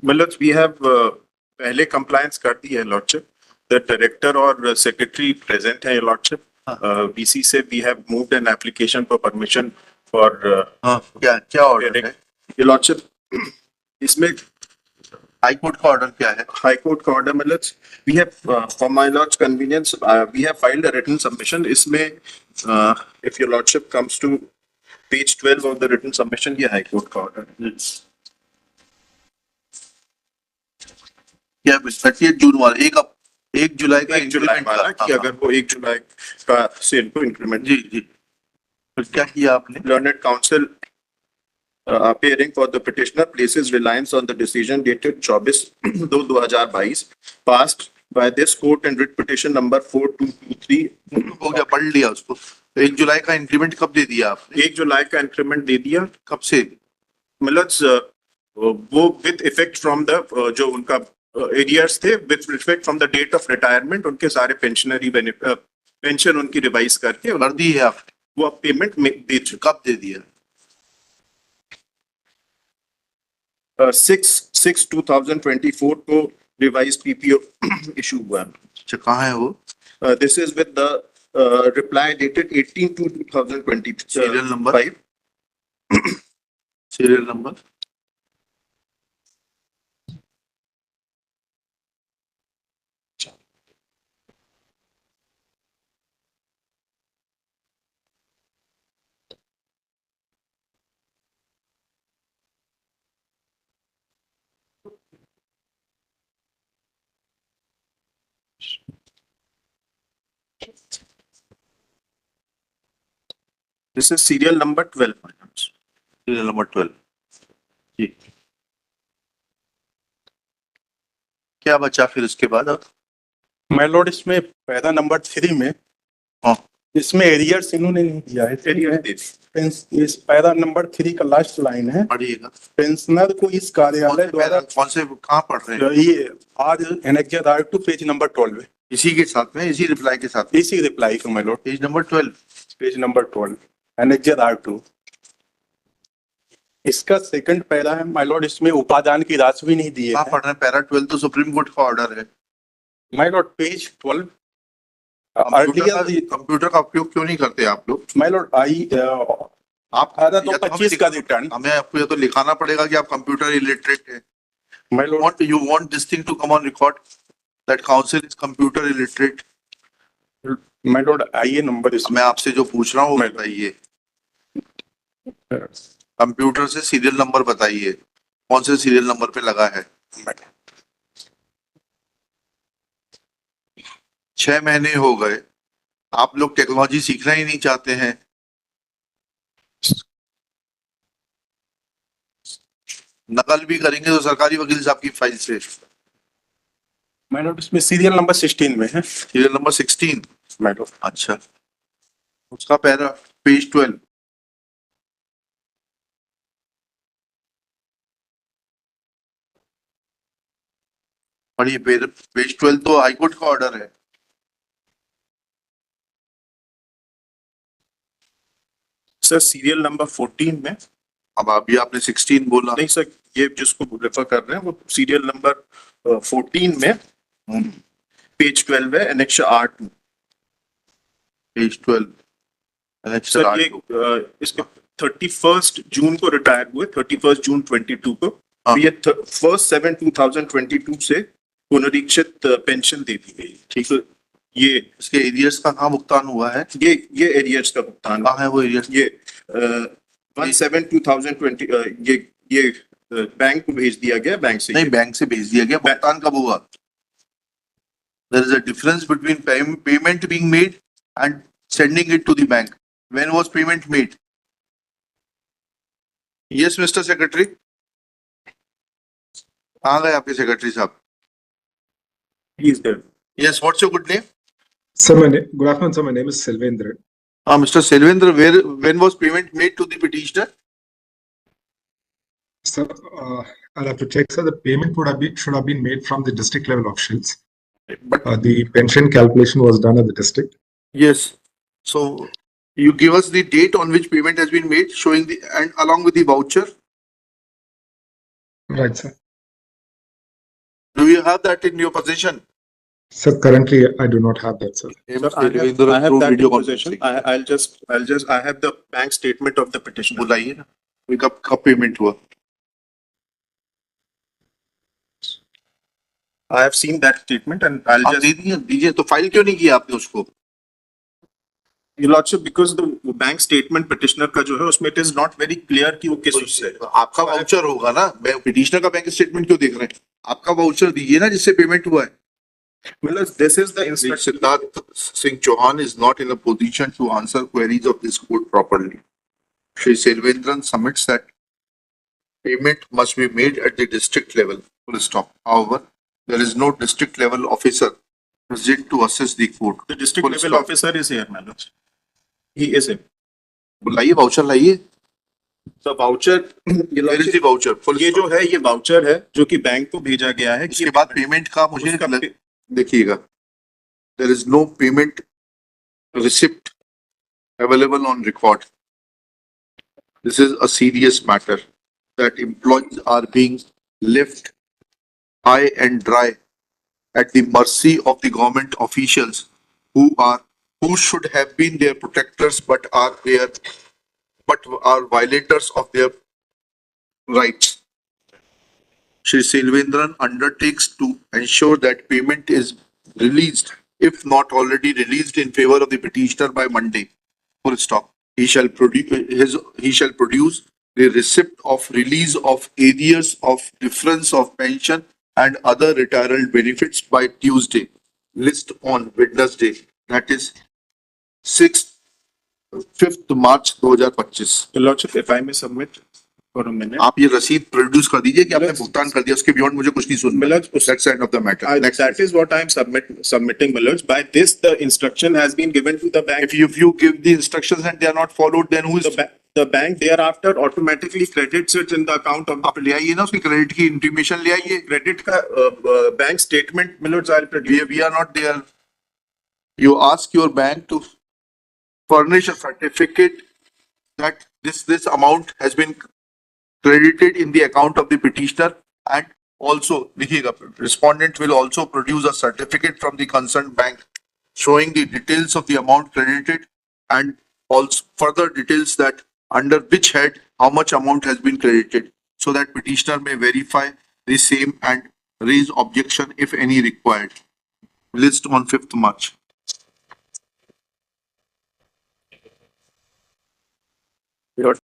मतलब we have पहले compliance कर दी है lordship. The director और secretary present है lordship. BC से we have moved an application for permission for क्या क्या ऑर्डर है? ये lordship इसमें हाई कोर्ट का ऑर्डर क्या है? High Court का order मतलब we have for my lord's convenience we have filed a written submission. इसमें if your lordship comes to page 12 of the written submission, ये High Court का order है. क्या 30 जून वाला एक जुलाई का 1 जुलाई वाला कि अगर वो 1 जुलाई का से इनको इंक्रीमेंट जी जी तो क्या किया आपने? Learned Counsel appearing for the petitioner places reliance on the decision dated 24/2/2022 passed by this court and writ petition number 4223. हो गया, पढ़ लिया उसको. तो 1 जुलाई का इंक्रीमेंट कब दे दिया आपने? 1 जुलाई का इंक्रीमेंट दे दिया. कब से? मतलब वो विद इफेक्ट फ्रॉम द जो उनका एरियर्स थे with effect from the date of retirement उनके सारे पेंशनरी पेंशन उनकी रिवाइज करके कर दी है आपने? वो पेमेंट दे चुका. कब दे दिया? 6/6/2024 को रिवाइज पीपीओ इशू हुआ. अच्छा, कहाँ है वो? This is with the reply dated 18/2/2023. Serial number? Serial number? This is serial number 12. Serial number 12 जी. क्या बचा फिर उसके बाद? माय लॉर्ड इसमें पैदा नंबर 3 में हाँ. इसमें एरियर्स इन्होंने नहीं दिया है. इस पैदा नंबर 3 का लास्ट लाइन है, पढ़िएगा. पेंशनर को इस कार्यालय द्वारा कौन से कहाँ पढ़ रहे हैं? ये आज enacted art two page number 12 इसी के साथ में, इसी रिप्लाई के साथ, इसी रिप्लाई का my lord page number 12. Page number 12 enacted art two. इसका सेकंड पैरा है माय लॉर्ड, इसमें उपादान की राशि भी नहीं दी है. कहाँ पढ़ रहे हैं? पैरा 12 तो सुप्रीम कोर्ट का ऑर्डर है. My lord page 12. कंप्यूटर का उपयोग क्यों नहीं करते आप लोग? माय लॉर्ड आप खाता तो 25 का रिटर्न. हमें आपको ये तो लिखाना पड़ेगा कि आप कंप्यूटर इलिटरेट है. My Lord you want this thing to come on record that counsel is computer illiterate? My Lord आइए नंबर इसमें मैं आपसे जो पूछ रहा हूँ वो बताइए. कंप्यूटर से सीरियल नंबर बताइए, कौन से सीरियल नंबर पे लगा है? 6 महीने हो गए, आप लोग टेक्नोलॉजी सीखना ही नहीं चाहते हैं. नकल भी करेंगे तो सरकारी वकील साहब की फाइल से. माय लॉर्ड इसमें सीरियल नंबर 16 में है. Serial number 16 my Lord. अच्छा, उसका पैरा पेज 12. और ये पेज 12 तो हाईकोर्ट का ऑर्डर है. सर सीरियल नंबर 14 में. अब अभी आपने 16 बोला. नहीं सर, ये जिसको रेफर कर रहे हैं वो सीरियल नंबर 14 में पेज 12 है, एनेक्स R2. पेज 12 सर ये इसके 31 जून को रिटायर हुए, 31 जून 22 को. ये 1/7/2022 से पुनरीक्षित पेंशन दे दी गई. ठीक है, ये इसके एरियर्स का कहाँ भुगतान हुआ है? ये एरियर्स का भुगतान कहाँ है वो एरियर्स? ये 1/7/2020 ये बैंक को भेज दिया गया. बैंक से नहीं, बैंक से भेज दिया गया. भुगतान कब हुआ? There is a difference between payment being made and sending it to the bank. When was payment made? Yes, Mr. Secretary. कहाँ गए आपके सेक्रेटरी साहब? He is there. Yes, what's your good name? Sir, good afternoon, sir. My name is Selvendra. Mr. Selvendra, when was payment made to the petitioner? Sir, I'll have to check, sir. The payment should have been made from the district level officials. But The pension calculation was done at the district. yes, so you give us the date on which payment has been made, showing the and along with the voucher. Right, sir. Do you have that in your possession? Sir, currently I do not have that, sir. Sir, I have that in possession. I have the bank statement of the petitioner. बुलाइए ना, ये कब payment हुआ? I have seen that statement and I'll आप just, दीजिए तो file क्यों नहीं किया आपने उसको? Your Lordship, because the bank statement petitioner का जो है उसमें it is not very clear कि वो किस उससे है. आपका वाउचर होगा ना, पिटिशनर का बैंक स्टेटमेंट क्यों देख रहे हैं? आपका वाउचर दीजिए ना जिससे पेमेंट हुआ है. Millers, this is the instruction. Siddharth Singh Chauhan is not in a position to answer queries of this court properly. Shri Selvendran submits that payment must be made at the district level. Full stop. However, there is no district level officer present to assess the court. The district Full level stop. officer is here, Millers. He is here. बुलाइए voucher लाइए. The voucher, Where is the voucher? Full ये stop. जो है ये voucher है जो कि bank को भेजा गया है. उसके बाद पेमेंट का मुझे उसका देखिएगा. There is no payment receipt available on record. This is a serious matter that employees are being left high and dry at the mercy of the government officials who should have been their protectors but are violators of their rights. Shri Selvendran undertakes to ensure that payment is released, if not already released, in favor of the petitioner by Monday. Full stop. He shall produce the receipt of release of arrears of difference of pension and other retirement benefits by Tuesday. List on Wednesday, that is 5th March 2025. Your Lordship, if I may submit for a minute. आप ये रसीद produce कर दीजिए कि आपने भुगतान कर दिया, उसके बियॉन्ड मुझे कुछ नहीं सुनना. That's the end of the matter. Next. That is what I am submitting, Millers. By this, the instruction has been given to the bank. If you give the instructions and they are not followed, then who is? The bank thereafter automatically credits it in the account of आप ले आइए ना उसकी credit की intimation ले आइए. credit का bank statement, Millers, I'll produce. We are not there. You ask your bank to furnish a certificate that this amount has been credited in the account of the petitioner, and also देखिएगा, respondent will also produce a certificate from the concerned bank showing the details of the amount credited and also further details that under which head how much amount has been credited, so that petitioner may verify the same and raise objection if any required. List on 5th March.